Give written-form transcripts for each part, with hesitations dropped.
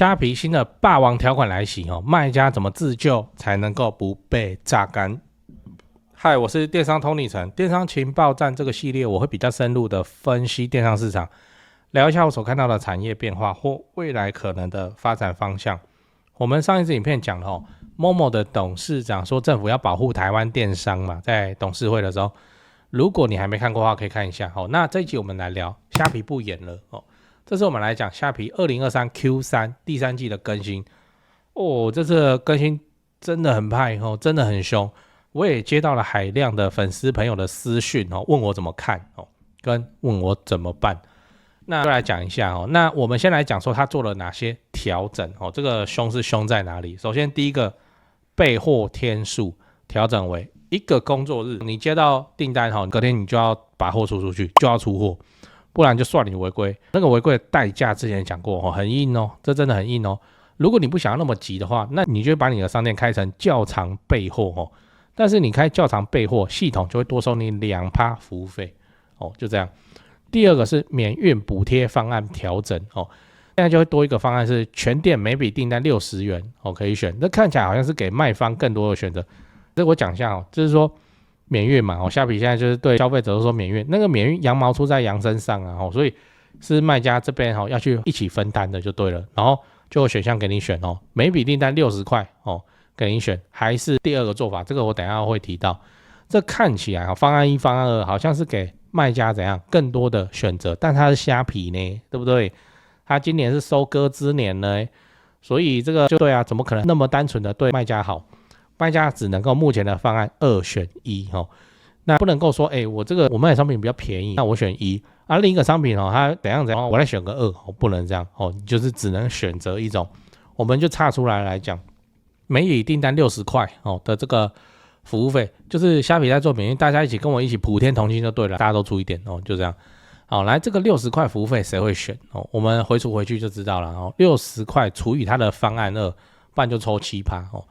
虾皮新的霸王条款来袭哦，卖家怎么自救才能够不被榨干？嗨，我是电商Tony陈，电商情报站这个系列我会比较深入的分析电商市场，聊一下我所看到的产业变化或未来可能的发展方向。我们上一支影片讲了哦，Momo 的董事长说政府要保护台湾电商嘛，在董事会的时候，如果你还没看过的话，可以看一下哦。那这一集我们来聊虾皮不演了哦。这次我们来讲虾皮2023 Q3 第三季的更新哦，这次的更新真的很派哦，真的很凶。我也接到了海量的粉丝朋友的私讯哦，问我怎么看哦，跟问我怎么办。那就来讲一下哦。那我们先来讲说他做了哪些调整哦，这个凶是凶在哪里？首先第一个，备货天数调整为1个工作日，你接到订单哦，隔天你就要把货出去，就要出货。不然就算你违规，那个违规的代价之前讲过哦，很硬哦，这真的很硬哦。如果你不想要那么急的话，那你就把你的商店开成较长备货哦。但是你开较长备货，系统就会多收你2%服务费哦，就这样。第二个是免运补贴方案调整哦，现在就会多一个方案是全店每笔订单60元哦可以选，这看起来好像是给卖方更多的选择。这我讲一下哦，就是说。免运嘛，虾皮现在就是对消费者都说免运，那个免运羊毛出在羊身上啊，所以是卖家这边要去一起分担的就对了，然后就有选项给你选哦，每笔订单60块哦给你选，还是第二个做法，这个我等一下会提到。这看起来方案1、方案2好像是给卖家怎样更多的选择，但它是虾皮呢，对不对？它今年是收割之年呢，所以这个就对啊，怎么可能那么单纯的对卖家好？卖家只能够目前的方案2选1哦，那不能够说我卖的商品比较便宜，那我选1啊，另一个商品哦它怎样我来选个2哦，不能这样哦，你就是只能选择一种。我们就岔出来讲，每笔订单60块哦的这个服务费，就是虾皮在做免运，大家一起跟我一起普天同庆就对了，大家都出一点哦，就这样。好，来这个60块服务费谁会选哦？我们回除回去就知道了哦，60块除以它的方案2，不然就抽7%哦。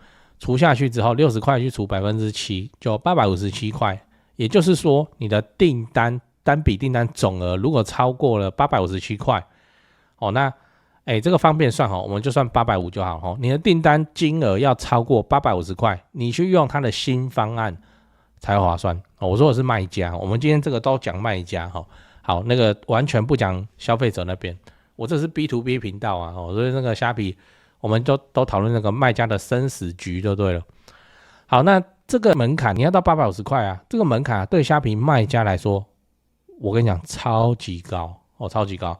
除下去之后，60块去除7%，就857块。也就是说，你的订单单笔订单总额如果超过了857块，哦，那这个方便算哦，我们就算850就好哦。你的订单金额要超过850块，你去用它的新方案才划算哦。我说的是卖家，我们今天这个都讲卖家哈。好，那个完全不讲消费者那边，我这是 B2B 频道啊，所以那个虾皮。我们都讨论那个卖家的生死局就对了。好，那这个门槛你要到850块啊，这个门槛对虾皮卖家来说，我跟你讲超级高哦，超级高。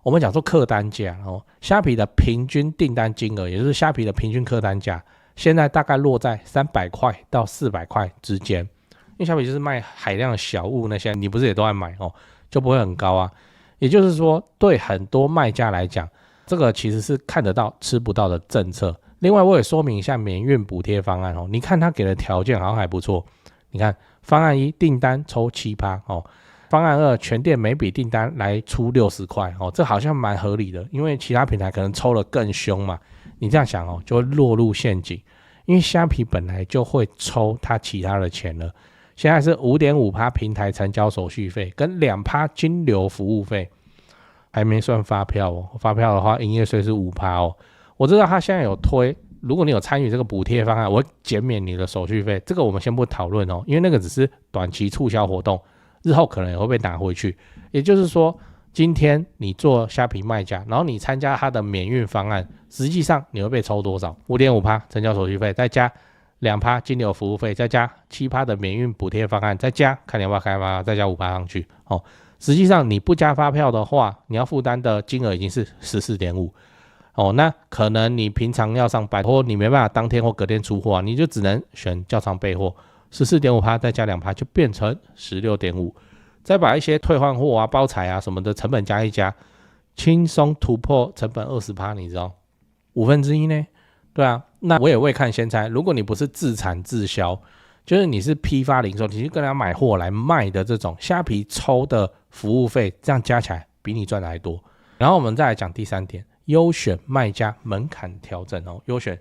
我们讲说客单价哦，虾皮的平均订单金额，也就是虾皮的平均客单价，现在大概落在300块到400块之间。因为虾皮就是卖海量的小物那些，你不是也都在买哦，就不会很高啊。也就是说，对很多卖家来讲，这个其实是看得到吃不到的政策。另外我也说明一下免运补贴方案哦，你看他给的条件好像还不错。你看方案1订单抽7%哦，方案2全店每笔订单来出60块哦，这好像蛮合理的，因为其他平台可能抽得更凶嘛。你这样想哦，就会落入陷阱，因为虾皮本来就会抽他其他的钱了，现在是 5.5% 平台成交手续费跟 2% 金流服务费。还没算发票哦，发票的话营业税是 5% 哦。我知道他现在有推，如果你有参与这个补贴方案，我会减免你的手续费，这个我们先不讨论哦，因为那个只是短期促销活动，日后可能也会被拿回去。也就是说，今天你做虾皮卖家，然后你参加他的免运方案，实际上你会被抽多少？ 5.5% 成交手续费，再加 2% 金流服务费，再加 7% 的免运补贴方案，再加看你要不要开发，再加 5% 上去哦。实际上你不加发票的话，你要负担的金额已经是 14.5 哦，那可能你平常要上班或你没办法当天或隔天出货你就只能选较长备货， 14.5% 再加 2% 就变成 16.5%， 再把一些退换货啊包材啊什么的成本加一加，轻松突破成本 20%， 你知道1/5呢？对啊，那我也未看先猜，如果你不是自产自销，就是你是批发零售，你去跟他买货来卖的这种，虾皮抽的服务费这样加起来比你赚的还多。然后我们再来讲第3点，优选卖家门槛调整哦。优选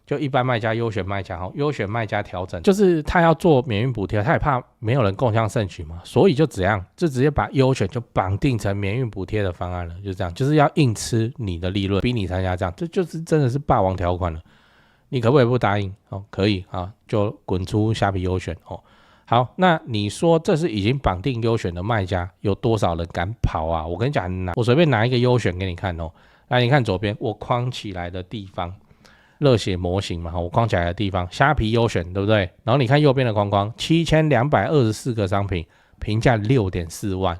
就一般卖家、优选卖家，优选卖家调整，就是他要做免运补贴，他也怕没有人共襄盛举嘛，所以就怎样，就直接把优选就绑定成免运补贴的方案了，就这样，就是要硬吃你的利润，逼你参加这样，这就是真的是霸王条款了。你可不可以不答应？可以啊，就滚出虾皮优选哦。好，那你说这是已经绑定优选的卖家，有多少人敢跑啊？我跟你讲很难，我随便拿一个优选给你看哦。来，你看左边我框起来的地方。热血模型嘛，我框起来的地方，虾皮优选对不对？然后你看右边的框框，7224个商品，评价6.4万，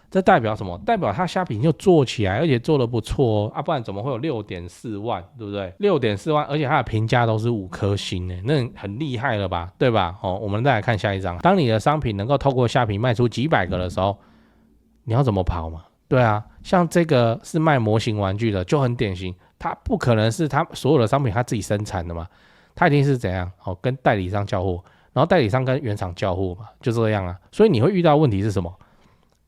这代表什么？代表它虾皮就做起来，而且做得不错哦，不然怎么会有6.4万，对不对？6.4万，而且它的评价都是5颗星呢，那很厉害了吧，对吧？我们再来看下一张，当你的商品能够透过虾皮卖出几百个的时候，你要怎么跑嘛？对啊，像这个是卖模型玩具的，就很典型。它不可能是它所有的商品它自己生产的嘛，它一定是怎样？跟代理商交货，然后代理商跟原厂交货嘛，就这样啊。所以你会遇到的问题是什么？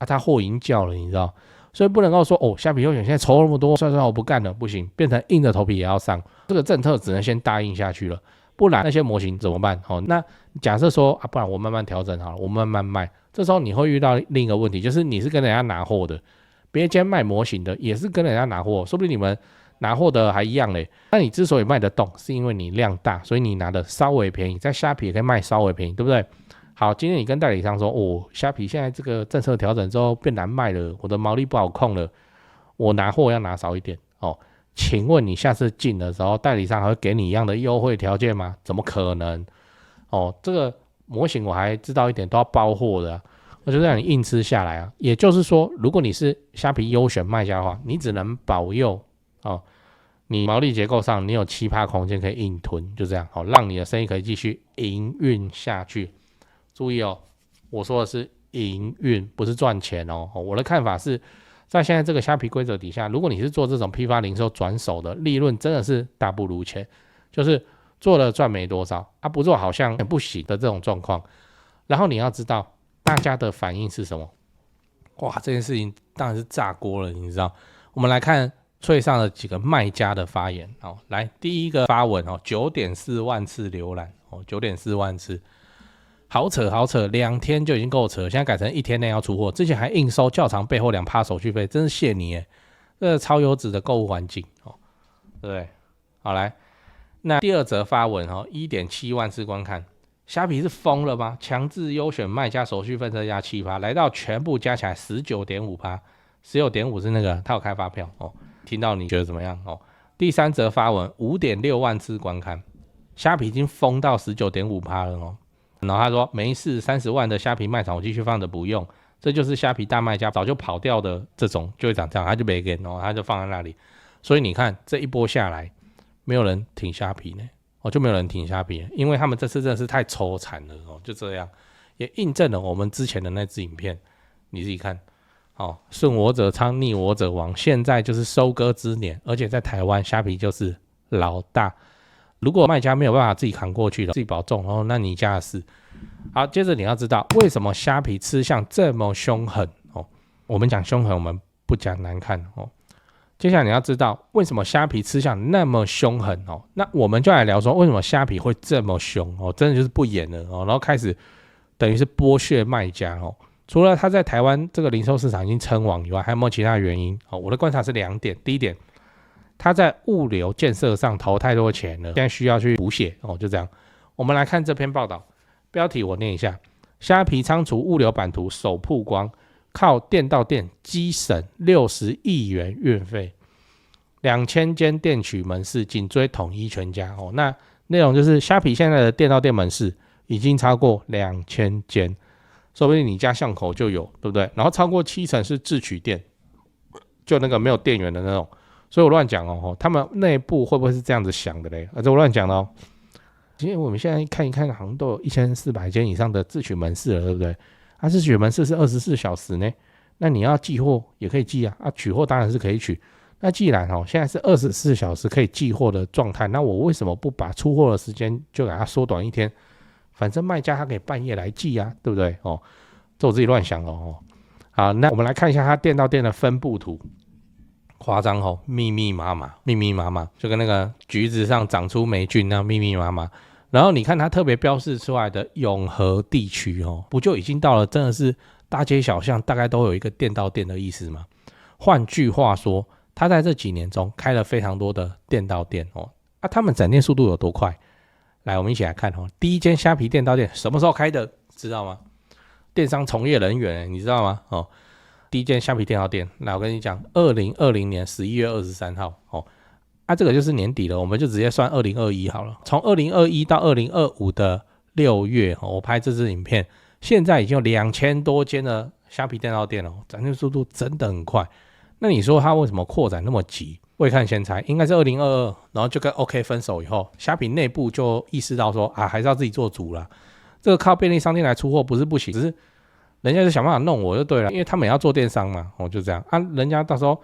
它货已经叫了，你知道，所以不能够说虾皮优选现在筹那么多，算我不干了，不行，变成硬着头皮也要上。这个政策只能先答应下去了，不然那些模型怎么办？那假设说不然我慢慢调整好了，我慢慢卖。这时候你会遇到另一个问题，就是你是跟人家拿货的，别间卖模型的也是跟人家拿货，说不定你们拿货的还一样嘞。那你之所以卖得动，是因为你量大，所以你拿的稍微便宜，在虾皮也可以卖稍微便宜，对不对？好，今天你跟代理商说，虾皮现在这个政策调整之后变难卖了，我的毛利不好控了，我拿货要拿少一点请问你下次进的时候，代理商还会给你一样的优惠条件吗？怎么可能？这个模型我还知道一点，都要包货的我就让你硬吃下来啊。也就是说，如果你是虾皮优选卖家的话，你只能保佑你毛利结构上你有7%空间可以硬吞，就这样让你的生意可以继续营运下去。注意我说的是营运，不是赚钱我的看法是在现在这个虾皮规则底下，如果你是做这种批发零售转手的，利润真的是大不如前，就是做了赚没多少不做好像不行的这种状况。然后你要知道大家的反应是什么？哇，这件事情当然是炸锅了，你知道？我们来看脆上的几个卖家的发言来，第一个发文9.4万次浏览9.4万次，好扯，2天就已经够扯，现在改成1天内要出货，之前还硬收较长背后2%手续费，真是谢你耶，这是超优质的购物环境对不对？好来，那第二则发文1.7万次观看。虾皮是疯了吗？强制优选卖家手续费再加7%，来到全部加起来 19.5%，19.5 是那个他有开发票听到你觉得怎么样第三则发文 5.6 万次观看，虾皮已经疯到 19.5% 了然后他说没事，30万的虾皮卖场我继续放着不用，这就是虾皮大卖家早就跑掉的这种，就会长这样，他就没给他就放在那里。所以你看这一波下来，没有人挺虾皮呢就没有人挺虾皮，因为他们这次真的是太抽惨了就这样，也印证了我们之前的那支影片，你自己看顺我者昌，逆我者亡，现在就是收割之年，而且在台湾虾皮就是老大，如果卖家没有办法自己扛过去了，自己保重那你家的事。好，接着你要知道为什么虾皮吃相这么凶狠我们讲凶狠，我们不讲难看接下来你要知道为什么虾皮吃相那么凶狠那我们就来聊说为什么虾皮会这么凶真的就是不演了然后开始等于是剥削卖家除了他在台湾这个零售市场已经称王以外，还有没有其他原因我的观察是2点。第一点，他在物流建设上投太多钱了，现在需要去补血就这样。我们来看这篇报道，标题我念一下：虾皮仓储物流版图首曝光，靠店到店激省60亿元运费，2000间店取门市紧追统一全家那内容就是虾皮现在的店到店门市已经超过2000间，说不定你家巷口就有，对不对？然后超过70%是自取店，就那个没有店员的那种。所以我乱讲他们内部会不会是这样子想的嘞？这我乱讲的因为我们现在看一看，好像都有1400间以上的自取门市了，对不对？自取门市是24小时呢，那你要寄货也可以寄取货当然是可以取。那既然现在是24小时可以寄货的状态，那我为什么不把出货的时间就给它缩短1天？反正卖家他可以半夜来寄对不对这我自己乱想好，那我们来看一下它店到店的分布图。夸张哦，密密麻麻，密密麻麻，就跟那个橘子上长出霉菌那样密密麻麻。然后你看它特别标示出来的永和地区哦，不就已经到了真的是大街小巷大概都有一个店到店的意思吗？换句话说，它在这几年中开了非常多的店到店哦。他们展店速度有多快？来，我们一起来看哦。第一间虾皮店到店什么时候开的？知道吗？电商从业人员，你知道吗？哦，第一间虾皮店到店，来，我跟你讲，2020年11月23号哦。这个就是年底了，我们就直接算2021好了。从2021到2025的6月，我拍这支影片，现在已经有2000多间的虾皮店到店了，展店速度真的很快。那你说它为什么扩展那么急？未看先猜，应该是2022，然后就跟 OK 分手以后，虾皮内部就意识到说还是要自己做主啦。这个靠便利商店来出货不是不行，只是人家就想办法弄我就对了，因为他们也要做电商嘛，就这样人家到时候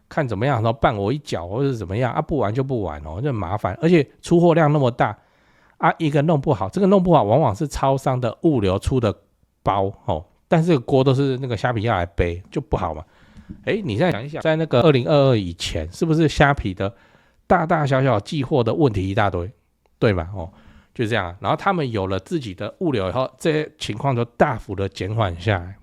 看怎么样，然后绊我一脚或者是怎么样不玩就不玩就很麻烦，而且出货量那么大一个弄不好，这个弄不好往往是超商的物流出的包但是这个锅都是那个虾皮要来背，就不好嘛。你再想一想，在那个2022以前，是不是虾皮的大大小小寄货的问题一大堆，对吧？就这样。然后他们有了自己的物流以后，这些情况就大幅的减缓下来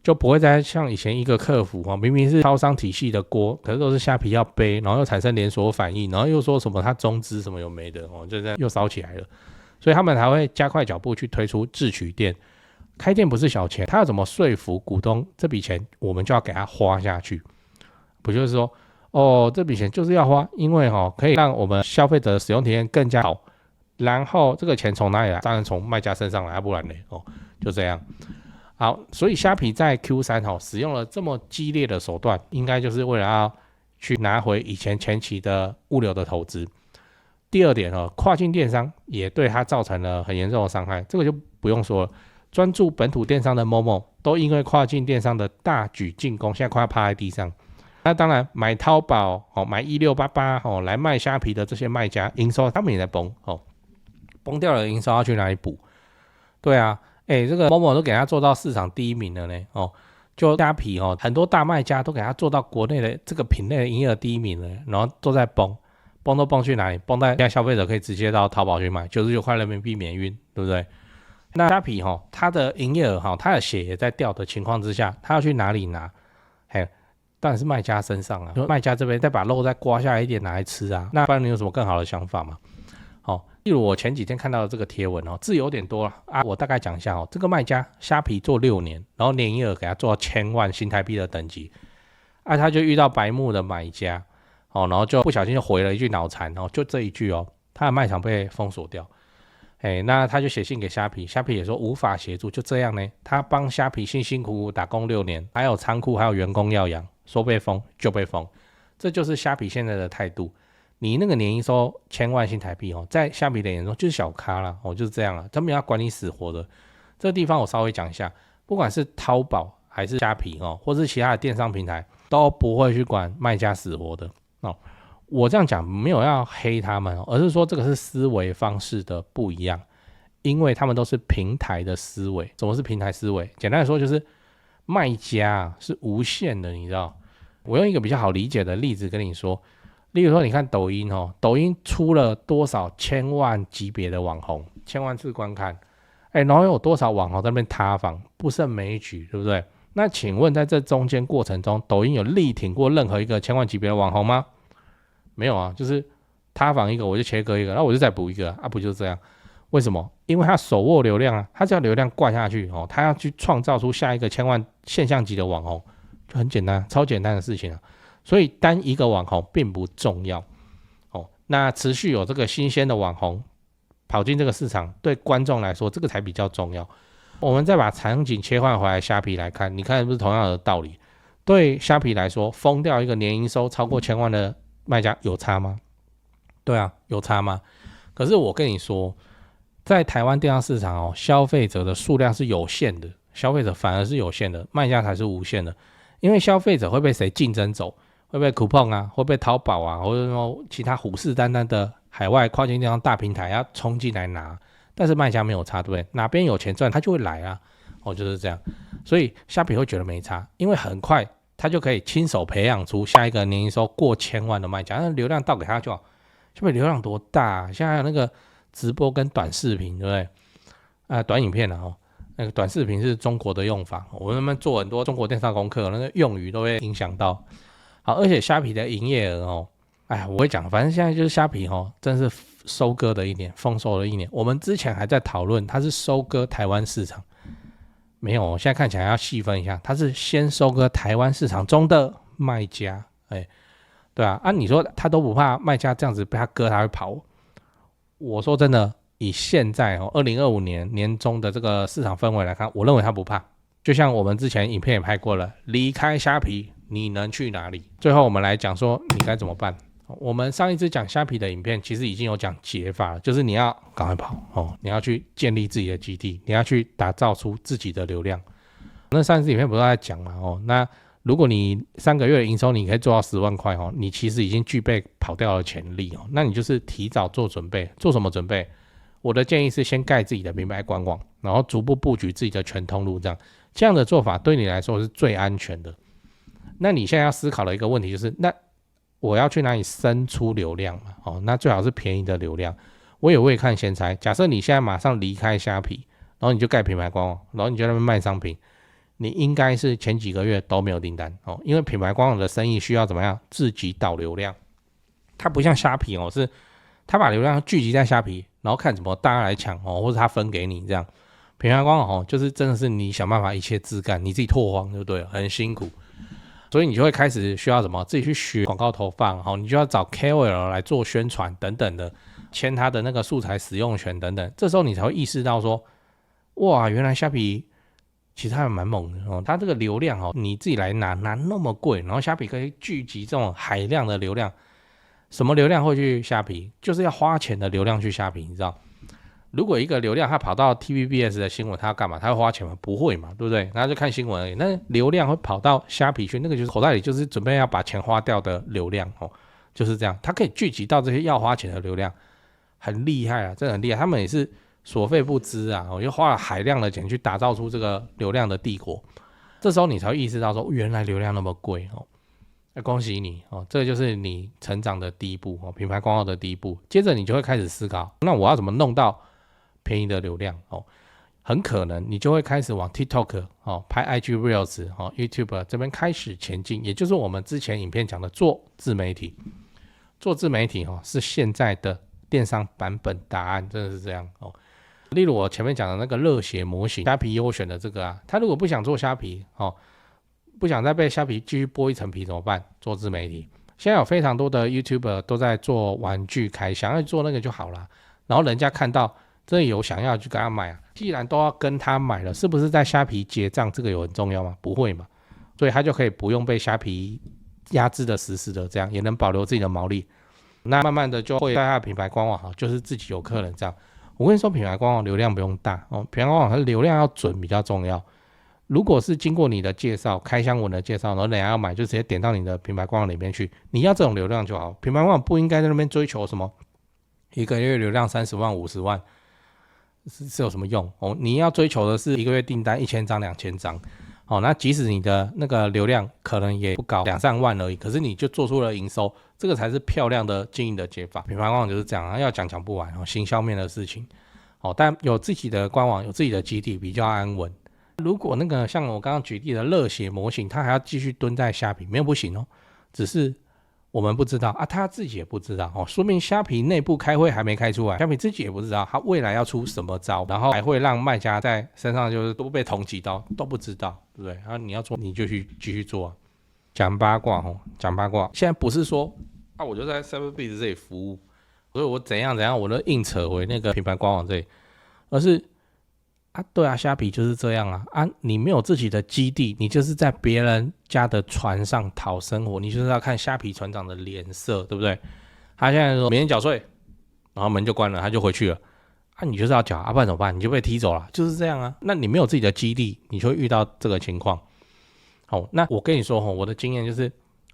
就不会再像以前一个客服明明是超商体系的锅，可是都是虾皮要背，然后又产生连锁反应，然后又说什么他中资什么有没的就这样又烧起来了。所以他们还会加快脚步去推出自取店。开店不是小钱，他要怎么说服股东这笔钱我们就要给他花下去？不就是说这笔钱就是要花，因为可以让我们消费者的使用体验更加好，然后这个钱从哪里来？当然从卖家身上来，不然呢就这样。好，所以虾皮在 Q3 使用了这么激烈的手段，应该就是为了要去拿回以前前期的物流的投资。第二点跨境电商也对它造成了很严重的伤害，这个就不用说了。专注本土电商的 Momo 都因为跨境电商的大举进攻，现在快要趴在地上。那当然，买淘宝买1688来卖虾皮的这些卖家，营收他们也在崩崩掉了，营收要去哪里补？对啊，这个 Momo 都给他做到市场第一名了呢就虾皮很多大卖家都给他做到国内的这个品类的营业额第一名了，然后都在崩都崩去哪里？崩在现在消费者可以直接到淘宝去买，99块人民币免运，对不对？那虾皮它的营业额它的血也在掉的情况之下，它要去哪里拿？当然是卖家身上就卖家这边再把肉再刮下来一点拿来吃那不然你有什么更好的想法吗？例如我前几天看到的这个贴文字有点多了我大概讲一下这个卖家虾皮做6年，然后年营业额给他做到1000万新台币的等级他就遇到白目的买家然后就不小心就回了一句脑残就这一句他的卖场被封锁掉。那他就写信给虾皮，虾皮也说无法协助，就这样呢。他帮虾皮辛辛苦苦打工6年，还有仓库还有员工要养，说被封就被封，这就是虾皮现在的态度。你那个年营收1000万新台币在虾皮的眼中就是小咖啦就是这样了，他们要管你死活的。这个地方我稍微讲一下，不管是淘宝还是虾皮或是其他的电商平台，都不会去管卖家死活的我这样讲没有要黑他们而是说这个是思维方式的不一样，因为他们都是平台的思维。什么是平台思维？简单来说就是卖家是无限的，你知道。我用一个比较好理解的例子跟你说，例如说你看抖音抖音出了多少1000万级别的网红，1000万次观看然后有多少网红在那边塌房，不胜枚举，对不对？那请问在这中间过程中，抖音有力挺过任何一个1000万级别的网红吗？没有就是塌房一个我就切割一个，然后我就再补一个不就是这样？为什么？因为他手握流量他只要流量灌下去他要去创造出下一个1000万现象级的网红，就很简单，超简单的事情所以单一个网红并不重要那持续有这个新鲜的网红跑进这个市场，对观众来说这个才比较重要。我们再把场景切换回来虾皮来看，你看是不是同样的道理？对虾皮来说，封掉一个年营收超过1000万的卖家有差吗？对啊，有差吗？可是我跟你说，在台湾电商市场消费者的数量是有限的，消费者反而是有限的，卖家才是无限的。因为消费者会被谁竞争走？会被 Coupon 会被淘宝或者说其他虎视眈眈的海外跨境电商大平台要冲进来拿，但是卖家没有差，对不对？哪边有钱赚他就会来就是这样。所以虾皮会觉得没差，因为很快他就可以亲手培养出下一个年营收过千万的卖家，那流量倒给他就好。下面流量多大啊？现在还有那个直播跟短视频，对不对？短影片啊，那个短视频是中国的用法，我们做很多中国电商功课，那个用语都会影响到。好，而且虾皮的营业额我会讲，反正现在就是虾皮真是收割的一年，丰收的一年。我们之前还在讨论它是收割台湾市场，没有，现在看起来要细分一下，它是先收割台湾市场中的卖家，对啊，你说他都不怕卖家这样子被他割，他会跑？我说真的，以现在2025年年中的这个市场氛围来看，我认为他不怕。就像我们之前影片也拍过了，离开虾皮你能去哪里？最后我们来讲说你该怎么办。我们上一支讲虾皮的影片其实已经有讲解法了，就是你要赶快跑你要去建立自己的基地，你要去打造出自己的流量。那上一支影片不是在讲嘛那如果你3个月的营收你可以做到10万块你其实已经具备跑掉的潜力那你就是提早做准备。做什么准备？我的建议是先盖自己的品牌官网，然后逐步布局自己的全通路，这样的做法对你来说是最安全的。那你现在要思考的一个问题就是，那我要去哪里生出流量嘛？那最好是便宜的流量。我也会看先猜，假设你现在马上离开虾皮，然后你就盖品牌官网，然后你就在那边卖商品，你应该是前几个月都没有订单因为品牌官网的生意需要怎么样？自己导流量。它不像虾皮是它把流量聚集在虾皮，然后看怎么大家来抢或者它分给你这样。品牌官网就是真的是你想办法一切自干，你自己拓荒就对了，很辛苦。所以你就会开始需要什么？自己去学广告投放你就要找 KOL 来做宣传等等的，签他的那个素材使用权等等。这时候你才会意识到说，哇，原来虾皮其实还蛮猛的它这个流量你自己来拿那么贵，然后虾皮可以聚集这种海量的流量。什么流量会去虾皮？就是要花钱的流量去虾皮，你知道？如果一个流量他跑到 TVBS 的新闻，他要干嘛？他会花钱吗？不会嘛，对不对？他就看新闻而已。那流量会跑到虾皮去，那个就是口袋里就是准备要把钱花掉的流量就是这样。他可以聚集到这些要花钱的流量，很厉害啊，真的很厉害。他们也是所费不赀啊，又花了海量的钱去打造出这个流量的帝国。这时候你才会意识到说，原来流量那么贵恭喜你这就是你成长的第一步品牌官网的第一步。接着你就会开始思考，那我要怎么弄到便宜的流量很可能你就会开始往 TikTok 拍 IG Reels YouTube 这边开始前进，也就是我们之前影片讲的做自媒体。做自媒体是现在的电商版本答案，真的是这样例如我前面讲的那个热血模型虾皮优选的这个他如果不想做虾皮不想再被虾皮继续剥一层皮怎么办？做自媒体。现在有非常多的 YouTuber 都在做玩具开箱，要做那个就好了。然后人家看到真的有想要就跟他买既然都要跟他买了，是不是在虾皮结账？这个有很重要吗？不会嘛，所以他就可以不用被虾皮压制的死死的，这样也能保留自己的毛利。那慢慢的就会在他的品牌官网就是自己有客人这样。我跟你说，品牌官网流量不用大品牌官网它流量要准比较重要。如果是经过你的介绍，开箱文的介绍，然后人家要买，就直接点到你的品牌官网里面去。你要这种流量就好，品牌官网不应该在那边追求什么一个月流量30万、50万，是有什么用你要追求的是一个月订单1000张、2000张。那即使你的那个流量可能也不高，2-3万而已，可是你就做出了营收，这个才是漂亮的经营的解法。品牌官网就是这样要讲不完行销面的事情但有自己的官网，有自己的基地比较安稳。如果那个像我刚刚举例的热血模型，他还要继续蹲在虾皮，没有不行只是我们不知道他自己也不知道说明虾皮内部开会还没开出来，虾皮自己也不知道他未来要出什么招，然后还会让卖家在身上就是都被捅几刀，都不知道，对不对？然后你要做你就去继续做讲八卦讲八卦。现在不是说我就在 7biz 这里服务，所以我怎样我都硬扯回那个品牌官网这里，而是对虾皮就是这样你没有自己的基地，你就是在别人家的船上讨生活，你就是要看虾皮船长的脸色，对不对？他现在说明天缴税，然后门就关了，他就回去了你就是要缴不然怎么办？你就被踢走了，就是这样那你没有自己的基地，你就会遇到这个情况那我跟你说我的经验就是，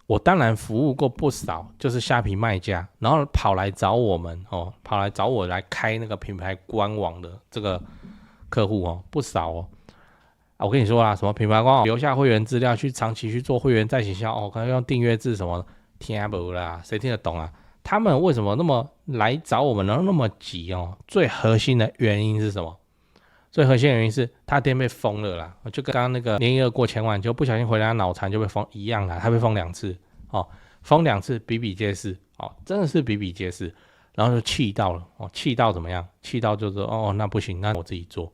我当然服务过不少就是虾皮卖家，然后跑来找我们跑来找我来开那个品牌官网的这个客户不少我跟你说啦，什么品牌官网留下会员资料去长期去做会员再行销可能用订阅制什么，听不啦，谁听得懂啊？他们为什么那么来找我们，然后那么急最核心的原因是什么？最核心的原因是他店被封了啦，就跟刚刚那个年营业额过千万，就不小心回来脑残就被封一样啦，他被封2次封2次比比皆是真的是比比皆是，然后就气到了气到怎么样？气到就是那不行，那我自己做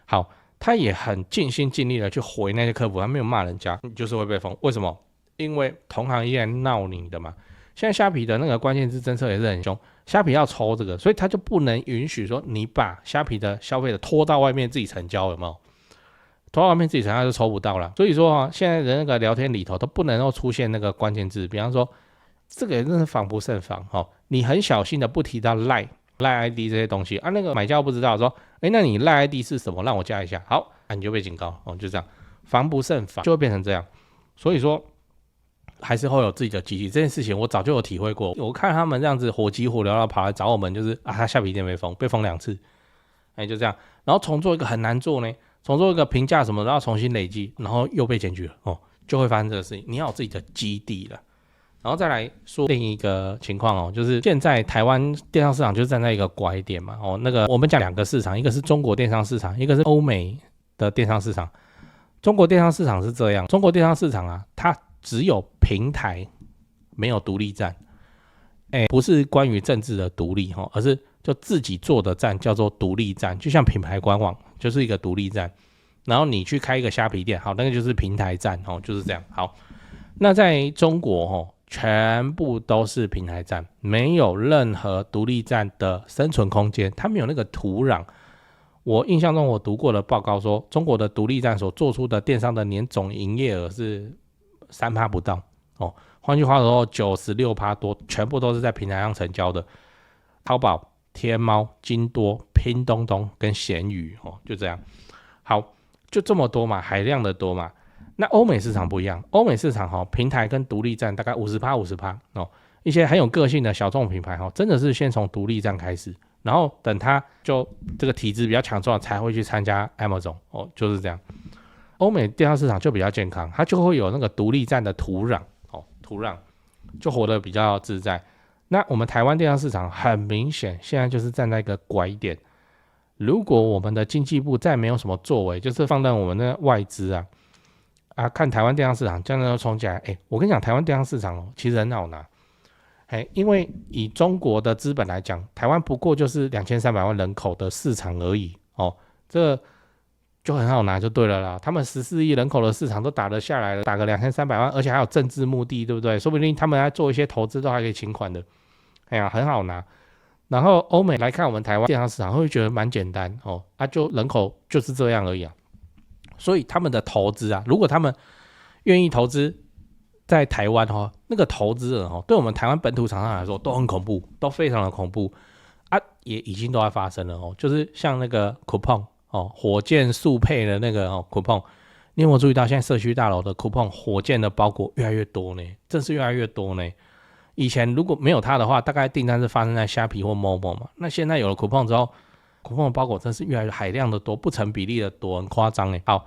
好。他也很尽心尽力的去回那些客服，他没有骂人家，你就是会被封。为什么？因为同行依然闹你的嘛。现在虾皮的那个关键字政策也是很凶，虾皮要抽这个，所以他就不能允许说你把虾皮的消费者拖到外面自己成交，有没有？拖到外面自己成交就抽不到了。所以说现在的那个聊天里头都不能够出现那个关键字，比方说这个真是防不胜防你很小心的不提到 Line ID 这些东西那个买家不知道说，那你 Line ID 是什么？让我加一下，好你就被警告就这样，防不胜防就会变成这样。所以说还是会有自己的机器，这件事情我早就有体会过。我看他们这样子火急火燎的跑来找我们，就是他虾皮店被封2次，就这样，然后重做一个很难做呢，重做一个评价什么都要重新累积，然后又被检举了就会发生这个事情。你要有自己的基地了。然后再来说另一个情况就是现在台湾电商市场就站在一个拐点嘛那个我们讲2个市场，一个是中国电商市场，一个是欧美的电商市场。中国电商市场是这样，中国电商市场它只有平台没有独立站不是关于政治的独立而是就自己做的站叫做独立站，就像品牌官网就是一个独立站，然后你去开一个虾皮店，好，那个就是平台站就是这样。好，那在中国全部都是平台站，没有任何独立站的生存空间，它没有那个土壤。我印象中我读过的报告说，中国的独立站所做出的电商的年总营业额是3%不到换句话说 96% 多全部都是在平台上成交的，淘宝、天猫、京多、拼东东跟闲鱼就这样。好，就这么多嘛，海量的多嘛。那欧美市场不一样，欧美市场平台跟独立站大概 50% 一些很有个性的小众品牌真的是先从独立站开始，然后等它就这个体质比较强壮才会去参加 Amazon 就是这样。欧美电商市场就比较健康，它就会有那个独立站的土壤就活得比较自在。那我们台湾电商市场很明显现在就是站在一个拐点，如果我们的经济部再没有什么作为，就是放任我们的外资看台湾电商市场这样就冲起来我跟你讲，台湾电商市场其实很好拿因为以中国的资本来讲，台湾不过就是2300万人口的市场而已这就很好拿就对了啦。他们14亿人口的市场都打得下来了，打个2300万，而且还有政治目的，对不对？说不定他们来做一些投资都还可以请款的，很好拿。然后欧美来看我们台湾电商市场，会觉得蛮简单就人口就是这样而已所以他们的投资如果他们愿意投资在台湾那个投资人对我们台湾本土厂商来说都很恐怖，都非常的恐怖也已经都在发生了就是像那个 coupon火箭速配的那个coupon，你有没有注意到现在社区大楼的 coupon 火箭的包裹越来越多呢？真是越来越多呢。以前如果没有它的话，大概订单是发生在虾皮或 Momo 嘛，那现在有了 coupon 之后，coupon 的包裹真是越来越海量的多，不成比例的多，很夸张好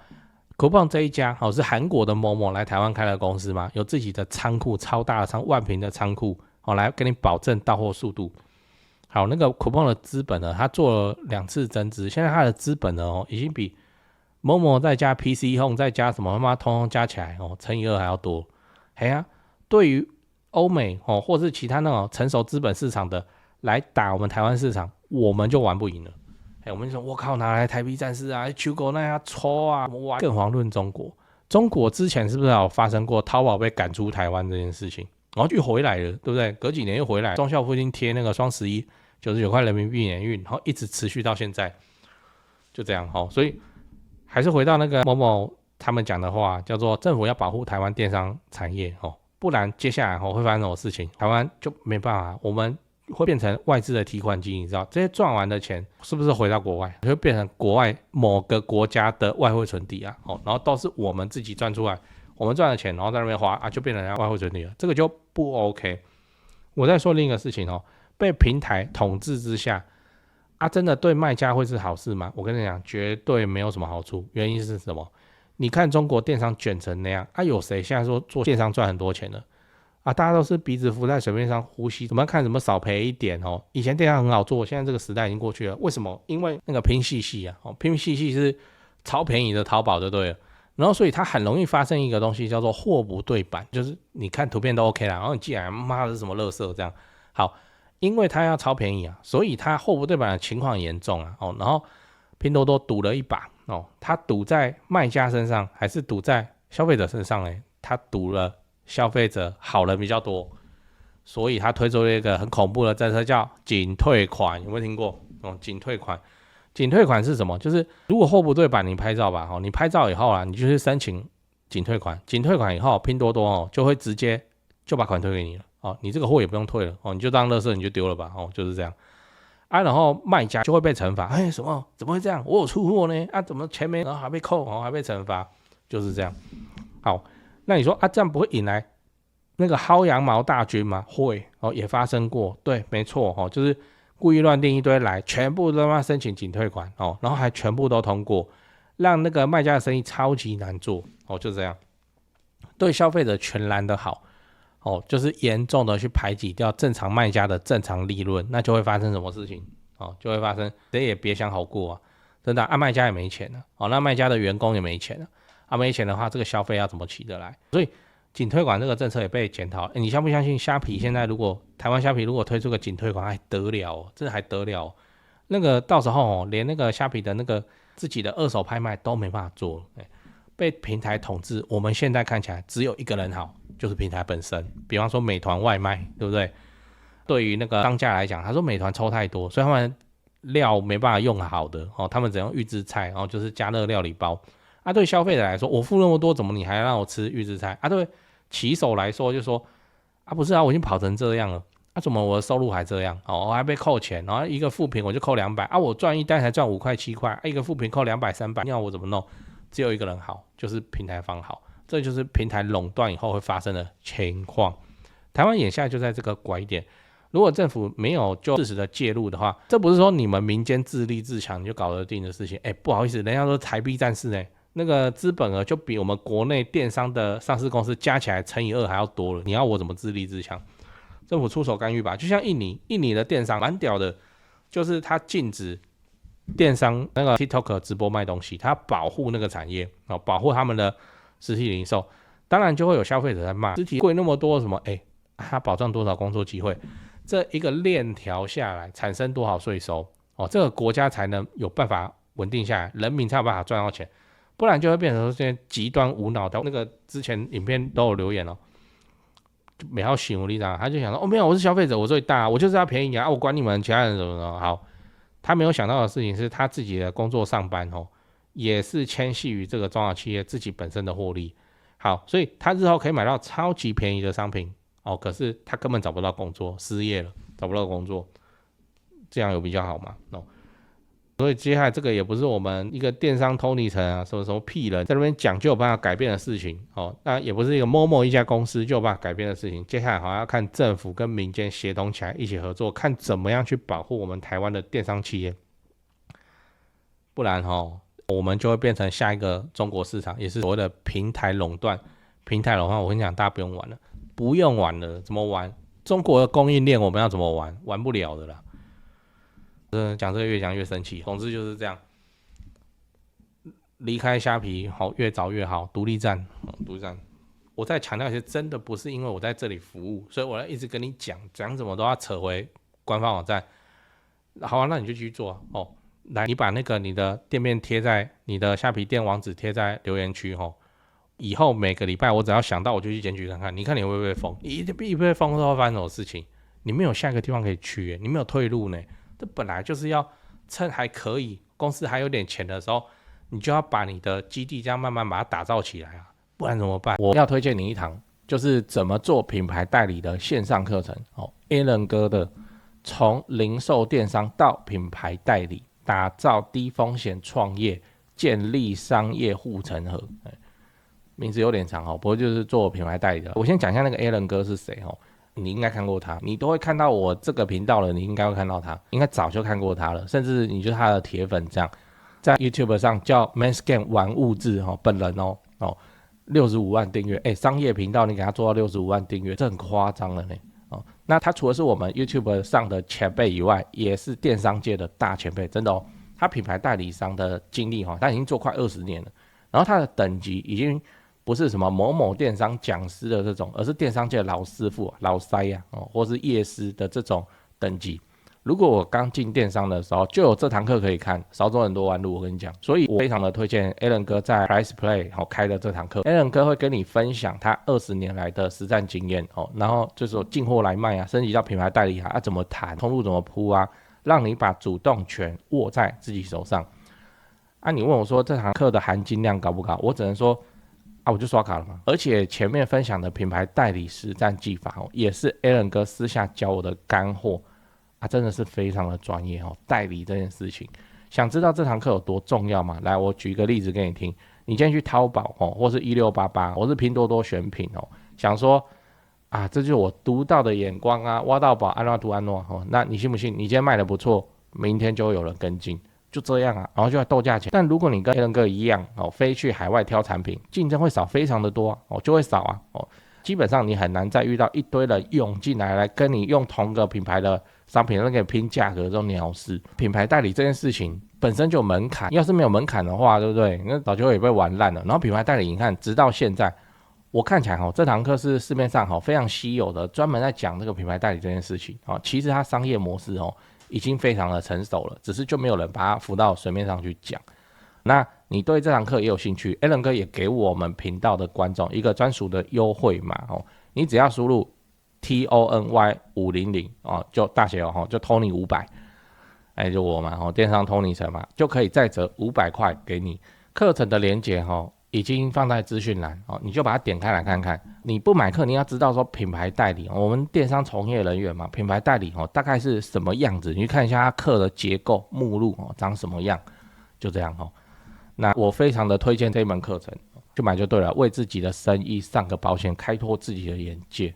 ，coupon 这一家是韩国的 Momo 来台湾开了公司嘛，有自己的仓库，超大的万坪的仓库来跟你保证到货速度。好，那个 coupon 的资本呢，他做了2次增资，现在他的资本呢已经比 Momo 再加 PC Home 再加什么通通加起来乘以2还要多。对于欧美或是其他那种成熟资本市场的来打我们台湾市场，我们就玩不赢了。我们就说我靠，哪来台币战士求狗那样抽更遑论中国。中国之前是不是有发生过淘宝被赶出台湾这件事情？然后就回来了，对不对？隔几年又回来，中校附近贴那个双11 99块人民币年运，然后一直持续到现在，就这样所以还是回到那个某某他们讲的话，叫做政府要保护台湾电商产业不然接下来会发生什么事情，台湾就没办法，我们会变成外资的提款机，你知道这些赚完的钱是不是回到国外，会变成国外某个国家的外汇存底然后都是我们自己赚出来，我们赚的钱然后在那边花就变成外汇存底了，这个就不 OK。 我再说另一个事情被平台统治之下真的对卖家会是好事吗？我跟你讲，绝对没有什么好处。原因是什么？你看中国电商卷成那样啊，有谁现在说做电商赚很多钱了啊？大家都是鼻子浮在水面上呼吸，怎么看怎么少赔一点哦。以前电商很好做，现在这个时代已经过去了。为什么？因为那个拼夕夕啊，拼夕夕是超便宜的淘宝就对了。然后所以它很容易发生一个东西叫做货不对版，就是你看图片都 OK 啦，然后你寄来妈的是什么垃圾这样。好，因为它要超便宜啊，所以它货不对版的情况很严重啊。然后拼多多赌了一把它赌在卖家身上还是赌在消费者身上呢？它赌了消费者好人比较多，所以它推出了一个很恐怖的政策叫仅退款，有没有听过？仅退款。仅退款是什么？就是如果货不对版，你拍照吧，你拍照以后啊，你就去申请仅退款，仅退款以后，拼多多就会直接就把款退给你了你这个货也不用退了你就当垃圾你就丢了吧就是这样啊，然后卖家就会被惩罚，什么？怎么会这样？我有出货呢怎么钱没，然后还被扣还被惩罚，就是这样。好，那你说这样不会引来那个薅羊毛大军吗？会也发生过，对，没错就是故意乱订一堆来，全部都要申请仅退款然后还全部都通过，让那个卖家的生意超级难做就这样，对消费者全然的好就是严重的去排挤掉正常卖家的正常利润，那就会发生什么事情就会发生谁也别想好过啊，真的卖家也没钱了那卖家的员工也没钱了没钱的话，这个消费要怎么起得来？所以仅退款这个政策也被检讨你相不相信虾皮现在如果台湾虾皮如果推出个仅退款还得了真的还得了那个到时候连那个虾皮的那个自己的二手拍卖都没办法做被平台统治。我们现在看起来只有一个人好，就是平台本身，比方说美团外卖，对不对？对于那个商家来讲，他说美团抽太多，所以他们料没办法用好的他们只用预制菜，然后就是加热料理包对消费者来说，我付那么多，怎么你还让我吃预制菜对骑手来说就说不是我已经跑成这样了怎么我的收入还这样我还被扣钱，然后一个负评我就扣200我赚一单才赚5块7块一个负评扣200 300，那我怎么弄？只有一个人好，就是平台方好，这就是平台垄断以后会发生的情况。台湾眼下就在这个拐点，如果政府没有就适时的介入的话，这不是说你们民间自立自强就搞得定的事情不好意思，人家说台币战士那个资本额就比我们国内电商的上市公司加起来乘以2还要多了，你要我怎么自立自强？政府出手干预吧。就像印尼的电商蛮屌的，就是它禁止电商那个 TikTok 直播卖东西，它保护那个产业保护他们的实体零售，当然就会有消费者在骂，实体贵那么多什么它保障多少工作机会？这一个链条下来产生多少税收这个国家才能有办法稳定下来，人民才有办法赚到钱，不然就会变成说现在极端无脑的。那个之前影片都有留言没好想你知道，他就想说没有，我是消费者，我最大，我就是要便宜我管你们其他人怎么好。他没有想到的事情是他自己的工作上班也是牵系于这个中小企业自己本身的获利。好，所以他日后可以买到超级便宜的商品可是他根本找不到工作，失业了，找不到工作，这样有比较好吗？所以接下来这个也不是我们一个电商 Tony 层什么屁人在那边讲就有办法改变的事情那也不是一个某一家公司就有办法改变的事情。接下来好像要看政府跟民间协同起来一起合作，看怎么样去保护我们台湾的电商企业，不然我们就会变成下一个中国市场，也是所谓的平台垄断。平台垄断，我跟你讲，大家不用玩了，不用玩了，怎么玩？中国的供应链我们要怎么玩？玩不了的啦。讲这个越讲越生气，总之就是这样。离开虾皮越早越好，独立站，独立站。我再强调一些，真的不是因为我在这里服务，所以我要一直跟你讲什么都要扯回官方网站。好那你就继续做来，你把那个你的店面贴在你的虾皮店网址贴在留言区以后每个礼拜我只要想到我就去检举看看，你看你会不会封？你一被封之后发生什么事情？你没有下一个地方可以去你没有退路呢。这本来就是要趁还可以，公司还有点钱的时候，你就要把你的基地这样慢慢把它打造起来不然怎么办？我要推荐你一堂，就是怎么做品牌代理的线上课程Alan 哥的从零售电商到品牌代理，打造低风险创业，建立商业护城河。名字有点长不过就是做品牌代理的。我先讲一下那个 Alan 哥是谁你应该看过他，你都会看到我这个频道了，你应该会看到他，应该早就看过他了，甚至你就是他的铁粉这样。在 YouTube 上叫 Manscan 玩物质本人65万订阅，商业频道你给他做到65万订阅，这很夸张了呢。那他除了是我们 YouTube 上的前辈以外，也是电商界的大前辈，真的他品牌代理商的经历他已经做快20年了，然后他的等级已经不是什么某某电商讲师的这种，而是电商界的老师傅、老塞或是业师的这种等级。如果我刚进电商的时候就有这堂课可以看，少走很多弯路，我跟你讲。所以我非常的推荐 Alan 哥在 Price Play 开的这堂课。Alan 哥会跟你分享他20年来的实战经验然后就是说进货来卖升级到品牌代理怎么谈，通路怎么铺让你把主动权握在自己手上。你问我说这堂课的含金量高不高？我只能说我就刷卡了嘛。而且前面分享的品牌代理实战技法也是 Alan 哥私下教我的干货。真的是非常的专业代理这件事情，想知道这堂课有多重要吗？来，我举一个例子给你听。你今天去淘宝或是1688，或是拼多多选品想说这就是我独到的眼光挖到宝安诺图安诺那你信不信？你今天卖的不错，明天就会有人跟进，就这样然后就要斗价钱。但如果你跟 Alan 哥一样飞去海外挑产品，竞争会少非常的多就会少基本上你很难再遇到一堆人涌进来跟你用同个品牌的商品给你拼价格这种鸟事。品牌代理这件事情本身就有门槛，要是没有门槛的话，对不对？那早就会被玩烂了。然后品牌代理你看直到现在，我看起来这堂课是市面上非常稀有的，专门在讲这个品牌代理这件事情其实它商业模式已经非常的成熟了，只是就没有人把它浮到水面上去讲。那你对这堂课也有兴趣 ，Alan 哥也给我们频道的观众一个专属的优惠码你只要输入 TONY500就大写就 Tony 500，就我嘛电商 Tony 城嘛，就可以再折500块给你。课程的连结已经放在资讯栏你就把它点开来看看。你不买课，你要知道说品牌代理我们电商从业人员嘛，品牌代理大概是什么样子，你去看一下它课的结构目录长什么样，就这样那我非常的推荐这一门课程，去买就对了，为自己的生意上个保险，开拓自己的眼界。